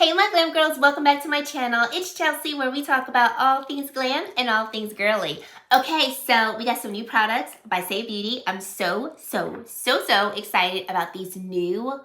Hey my glam girls, welcome back to my channel. It's Chelsea, where we talk about all things glam and all things girly. Okay, so we got some new products by Saie Beauty. I'm so excited about these new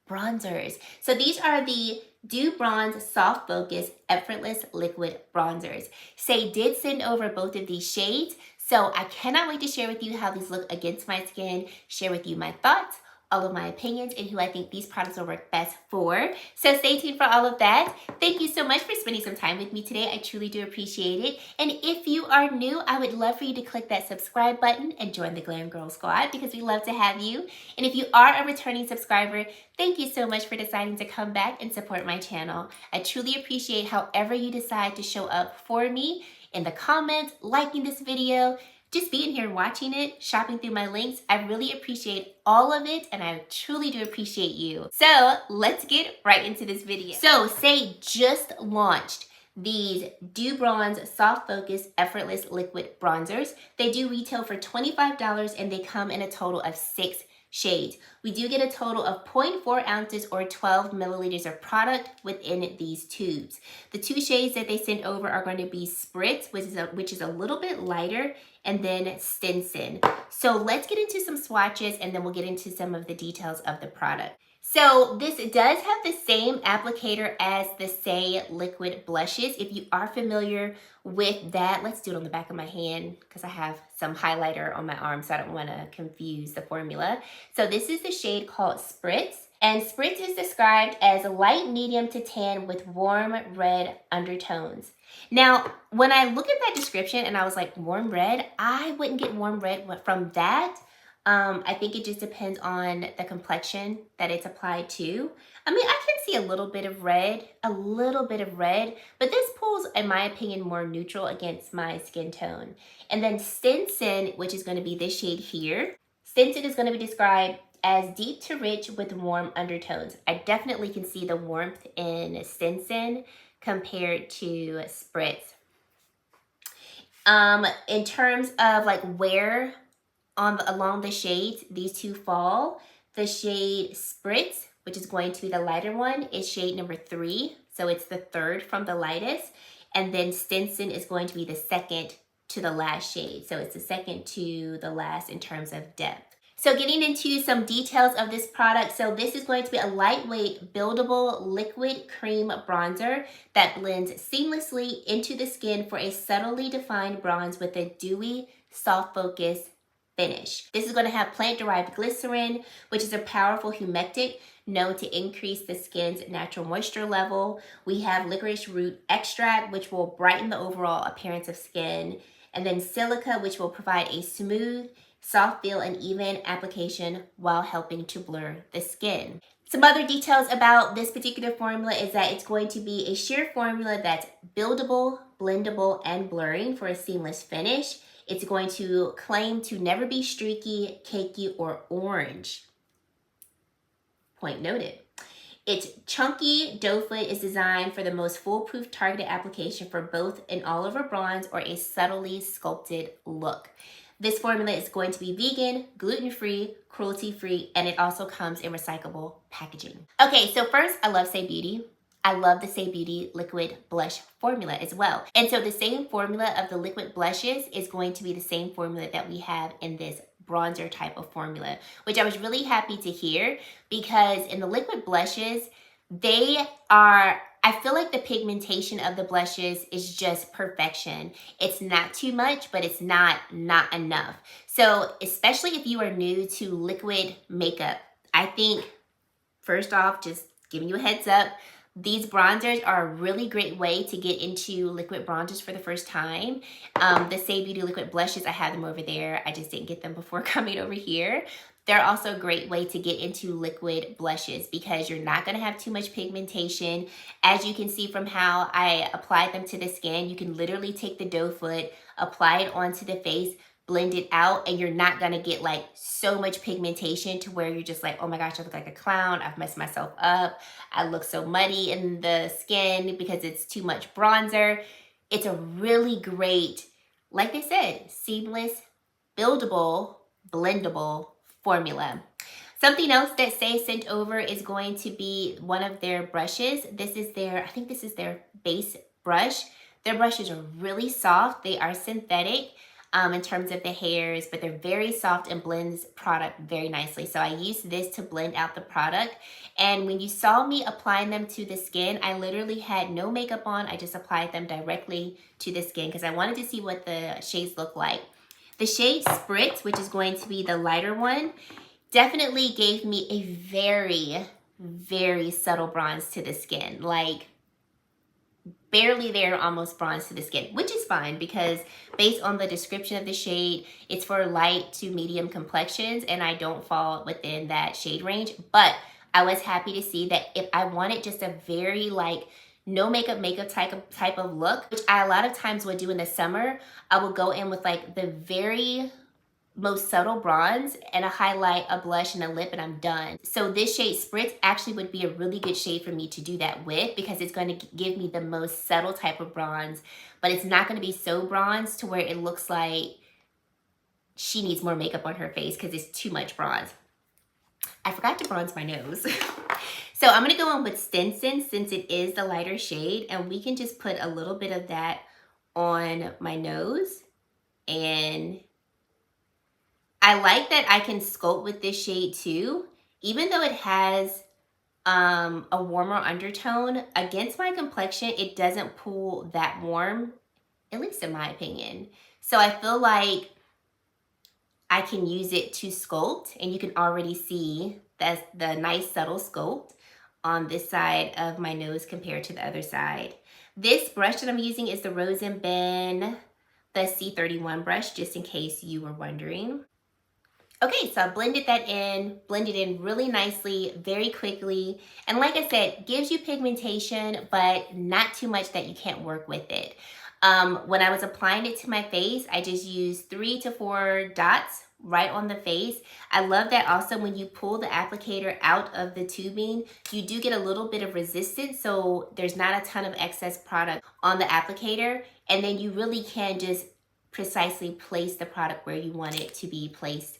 bronzers. So these are the Dew Bronze Soft Focus Effortless Liquid Bronzers. Saie did send over both of these shades, so I cannot wait to share with you how these look against my skin, share with you my thoughts, all of my opinions, and who I think these products will work best for. So stay tuned for all of that. Thank you so much for spending some time with me today. I truly do appreciate it. And if you are new, I would love for you to click that subscribe button and join the Glam Girl Squad, because we love to have you. And if you are a returning subscriber, thank you so much for deciding to come back and support my channel. I truly appreciate however you decide to show up for me in the comments, liking this video, just being here watching it, shopping through my links. I really appreciate all of it, and I truly do appreciate you. So let's get right into this video. So Saie just launched these Dew Bronze Soft Focus Effortless Liquid Bronzers. They do retail for $25 and they come in a total of 6 shades. We do get a total of 0.4 ounces or 12 milliliters of product within these tubes. The 2 shades that they sent over are going to be Spritz, which is a little bit lighter, and then Stinson. So let's get into some swatches and then we'll get into some of the details of the product. So this does have the same applicator as the Saie liquid blushes. If you are familiar with that, let's do it on the back of my hand because I have some highlighter on my arm, so I don't want to confuse the formula. So this is the shade called Spritz, and Spritz is described as light medium to tan with warm red undertones. Now, when I look at that description and I was like, warm red, I wouldn't get warm red from that. I think it just depends on the complexion that it's applied to. I mean, I can see a little bit of red, but this pulls, in my opinion, more neutral against my skin tone. And then Stinson, which is going to be this shade here. Stinson is going to be described as deep to rich with warm undertones. I definitely can see the warmth in Stinson compared to Spritz. In terms of like where along the shades these two fall, the shade Spritz, which is going to be the lighter one, is shade number 3. So it's the third from the lightest. And then Stinson is going to be the second to the last shade. So it's the second to the last in terms of depth. So getting into some details of this product. So this is going to be a lightweight, buildable liquid cream bronzer that blends seamlessly into the skin for a subtly defined bronze with a dewy, soft focus finish. This is going to have plant-derived glycerin, which is a powerful humectant known to increase the skin's natural moisture level. We have licorice root extract, which will brighten the overall appearance of skin. And then silica, which will provide a smooth, soft feel and even application while helping to blur the skin. Some other details about this particular formula is that it's going to be a sheer formula that's buildable, blendable, and blurring for a seamless finish. It's going to claim to never be streaky, cakey, or orange. Point noted. Its chunky dough foot is designed for the most foolproof targeted application for both an all-over bronze or a subtly sculpted look. This formula is going to be vegan, gluten-free, cruelty-free, and it also comes in recyclable packaging. Okay, so first, I love Saie Beauty. I love the Saie Beauty liquid blush formula as well. And so the same formula of the liquid blushes is going to be the same formula that we have in this bronzer type of formula, which I was really happy to hear, because in the liquid blushes, I feel like the pigmentation of the blushes is just perfection. It's not too much, but it's not enough. So especially if you are new to liquid makeup, I think, first off, just giving you a heads up, these bronzers are a really great way to get into liquid bronzers for the first time. The Saie Beauty liquid blushes, I have them over there. I just didn't get them before coming over here. They're also a great way to get into liquid blushes because you're not going to have too much pigmentation. As you can see from how I applied them to the skin, you can literally take the doe foot, apply it onto the face, blend it out, and you're not going to get like so much pigmentation to where you're just like, oh my gosh, I look like a clown. I've messed myself up. I look so muddy in the skin because it's too much bronzer. It's a really great, like they said, seamless, buildable, blendable formula. Something else that Saie sent over is going to be one of their brushes. This is their, I think this is their base brush. Their brushes are really soft. They are synthetic in terms of the hairs, but they're very soft and blends product very nicely. So I use this to blend out the product. And when you saw me applying them to the skin, I literally had no makeup on. I just applied them directly to the skin because I wanted to see what the shades look like. The shade Spritz, which is going to be the lighter one, definitely gave me a very, very subtle bronze to the skin. Like barely there, almost bronze to the skin, which is fine because based on the description of the shade, it's for light to medium complexions and I don't fall within that shade range. But I was happy to see that if I wanted just a very like no makeup type of look, which I a lot of times would do in the summer, I will go in with like the very most subtle bronze and a highlight, a blush, and a lip, and I'm done. So this shade Spritz actually would be a really good shade for me to do that with because it's going to give me the most subtle type of bronze, but it's not going to be so bronze to where it looks like she needs more makeup on her face because it's too much bronze. I forgot to bronze my nose. So I'm going to go in with Stinson since it is the lighter shade, and we can just put a little bit of that on my nose. And I like that I can sculpt with this shade too, even though it has a warmer undertone. Against my complexion, it doesn't pull that warm, at least in my opinion. So I feel like I can use it to sculpt, and you can already see that's the nice subtle sculpt on this side of my nose compared to the other side. This brush that I'm using is the Rose & Ben, the C31 brush, just in case you were wondering. Okay, so I blended in really nicely, very quickly. And like I said, gives you pigmentation, but not too much that you can't work with it. When I was applying it to my face, I just used 3 to 4 dots right on the face. I love that also when you pull the applicator out of the tubing, you do get a little bit of resistance, so there's not a ton of excess product on the applicator, and then you really can just precisely place the product where you want it to be placed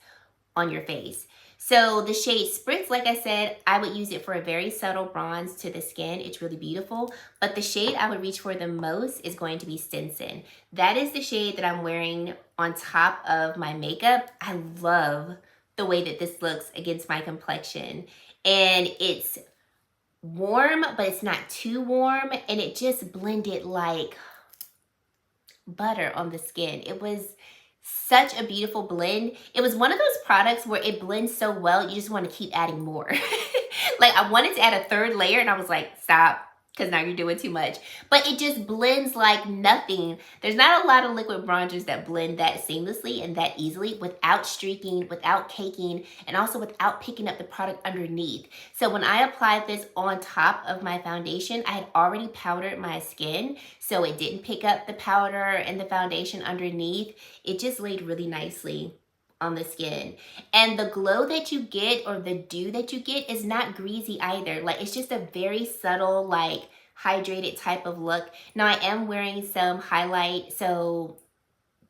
on your face. So the shade Spritz, like I said, I would use it for a very subtle bronze to the skin. It's really beautiful. But the shade I would reach for the most is going to be Stinson. That is the shade that I'm wearing on top of my makeup. I love the way that this looks against my complexion. And it's warm, but it's not too warm. And it just blended like butter on the skin. It was such a beautiful blend. It was one of those products where it blends so well, you just want to keep adding more. Like I wanted to add a third layer and I was like, stop, because now you're doing too much. But it just blends like nothing. There's not a lot of liquid bronzers that blend that seamlessly and that easily without streaking, without caking, and also without picking up the product underneath. So when I applied this on top of my foundation, I had already powdered my skin, so it didn't pick up the powder and the foundation underneath. It just laid really nicely on the skin. And the glow that you get, or the dew that you get, is not greasy either. Like it's just a very subtle, like hydrated type of look. Now I am wearing some highlight, so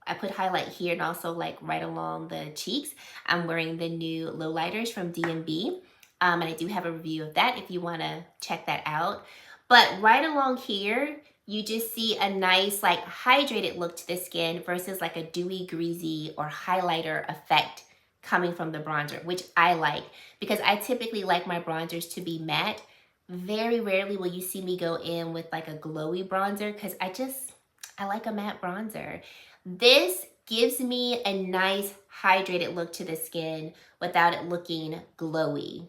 I put highlight here and also like right along the cheeks. I'm wearing the new lowlighters from D&B, and I do have a review of that if you want to check that out. But right along here, you just see a nice like hydrated look to the skin versus like a dewy, greasy, or highlighter effect coming from the bronzer, which I like because I typically like my bronzers to be matte. Very rarely will you see me go in with like a glowy bronzer because I like a matte bronzer. This gives me a nice hydrated look to the skin without it looking glowy,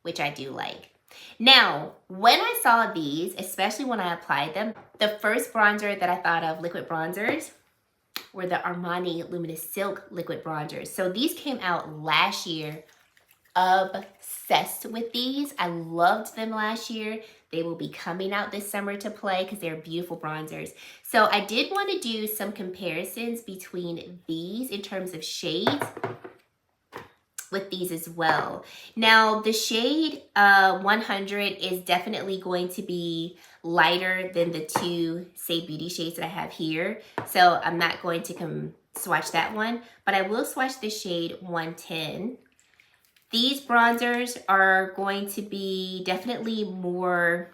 which I do like. Now, when I saw these, especially when I applied them, the first bronzer that I thought of, liquid bronzers, were the Armani Luminous Silk liquid bronzers. So these came out last year. Obsessed with these. I loved them last year. They will be coming out this summer to play because they're beautiful bronzers. So I did want to do some comparisons between these in terms of shades with these as well. Now the shade 100 is definitely going to be lighter than the 2 Saie Beauty shades that I have here. So I'm not going to swatch that one, but I will swatch the shade 110. These bronzers are going to be definitely more,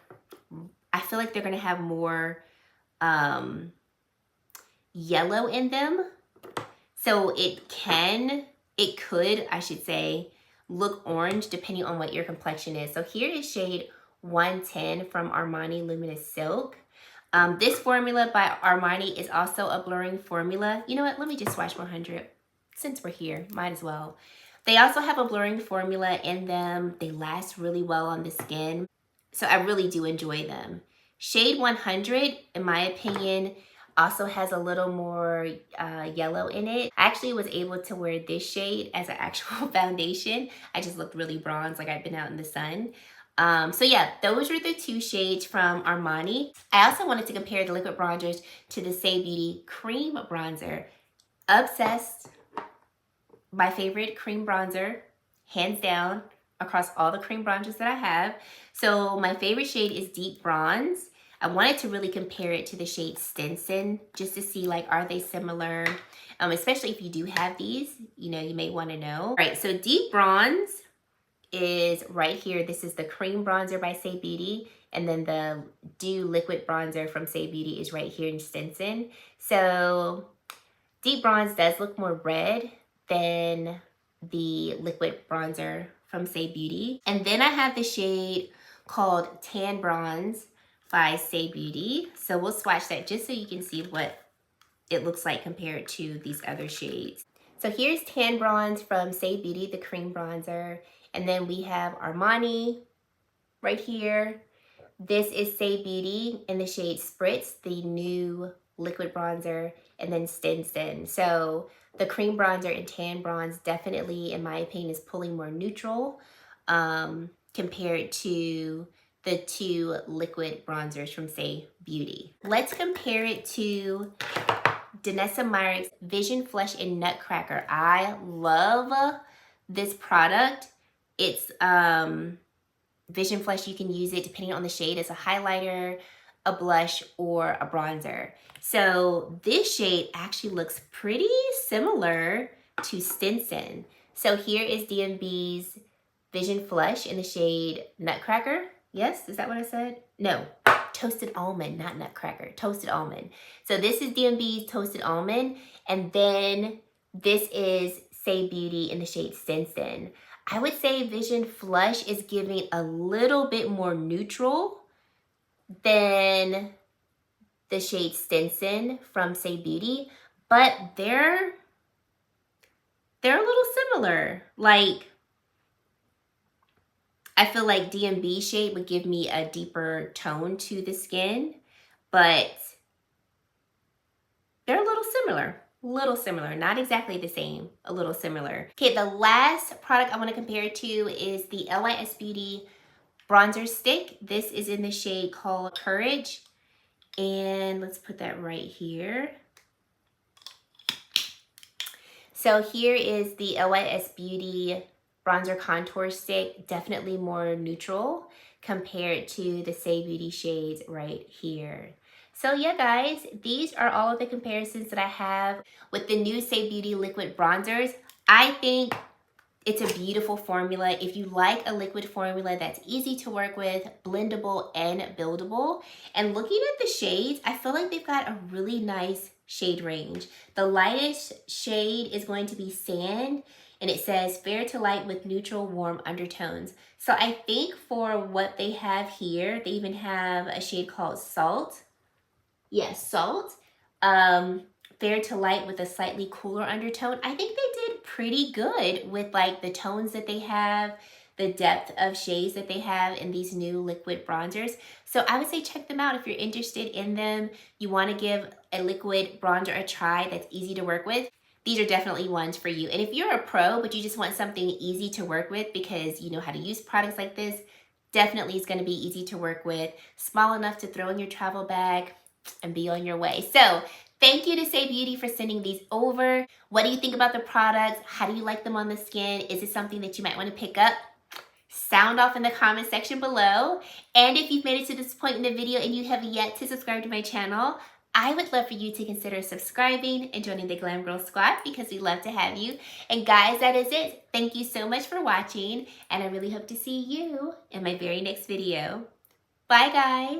I feel like they're going to have more yellow in them. So it could, I should say, look orange depending on what your complexion is. So here is shade 110 from Armani Luminous Silk. This formula by Armani is also a blurring formula. You know what? Let me just swatch 100. Since we're here, might as well. They also have a blurring formula in them. They last really well on the skin. So I really do enjoy them. Shade 100, in my opinion, also has a little more yellow in it. I actually was able to wear this shade as an actual foundation. I just looked really bronze, like I'd been out in the sun. So yeah, those were the two shades from Armani. I also wanted to compare the liquid bronzers to the Saie Beauty Cream Bronzer. Obsessed. My favorite cream bronzer, hands down, across all the cream bronzers that I have. So my favorite shade is Deep Bronze. I wanted to really compare it to the shade Stinson just to see, like, are they similar? Especially if you do have these, you know, you may want to know. All right, so Deep Bronze is right here. This is the cream bronzer by Saie Beauty, and then the Dew liquid bronzer from Saie Beauty is right here in Stinson. So Deep Bronze does look more red than the liquid bronzer from Saie Beauty. And then I have the shade called Tan Bronze by Saie Beauty. So we'll swatch that just so you can see what it looks like compared to these other shades. So here's Tan Bronze from Saie Beauty, the cream bronzer. And then we have Armani right here. This is Saie Beauty in the shade Spritz, the new liquid bronzer, and then Stinson. So the cream bronzer and tan bronze definitely, in my opinion, is pulling more neutral compared to the two liquid bronzers from Saie Beauty. Let's compare it to Danessa Myricks Vision Flush and Nutcracker. I love this product. It's Vision Flush. You can use it depending on the shade as a highlighter, a blush, or a bronzer. So this shade actually looks pretty similar to Stinson. So here is DMB's Vision Flush in the shade Nutcracker. Yes, is that what I said? No, Toasted Almond, not Nutcracker, Toasted Almond. So this is DMB's Toasted Almond, and then this is Saie Beauty in the shade Stinson. I would say Vision Flush is giving a little bit more neutral than the shade Stinson from Saie Beauty, but they're a little similar. Like, I feel like DMB shade would give me a deeper tone to the skin, but they're a little similar, not exactly the same, a little similar. Okay, the last product I want to compare it to is the LYS Beauty bronzer stick. This is in the shade called Courage, and let's put that right here. So here is the LYS Beauty bronzer contour stick, definitely more neutral compared to the Saie Beauty shades right here. So yeah, guys, these are all of the comparisons that I have with the new Saie Beauty liquid bronzers. I think it's a beautiful formula. If you like a liquid formula that's easy to work with, blendable and buildable, and looking at the shades, I feel like they've got a really nice shade range. The lightest shade is going to be Sand, and it says fair to light with neutral warm undertones. So I think for what they have here, they even have a shade called Salt. Yes, Salt. Fair to light with a slightly cooler undertone. I think they did pretty good with like the tones that they have, the depth of shades that they have in these new liquid bronzers. So I would say check them out if you're interested in them. You want to give a liquid bronzer a try that's easy to work with. These are definitely ones for you. And if you're a pro, but you just want something easy to work with because you know how to use products like this, definitely is going to be easy to work with, small enough to throw in your travel bag and be on your way. So thank you to Saie Beauty for sending these over. What do you think about the products? How do you like them on the skin? Is it something that you might want to pick up? Sound off in the comment section below. And if you've made it to this point in the video and you have yet to subscribe to my channel, I would love for you to consider subscribing and joining the Glam Girl Squad because we love to have you. And guys, that is it. Thank you so much for watching, and I really hope to see you in my very next video. Bye, guys.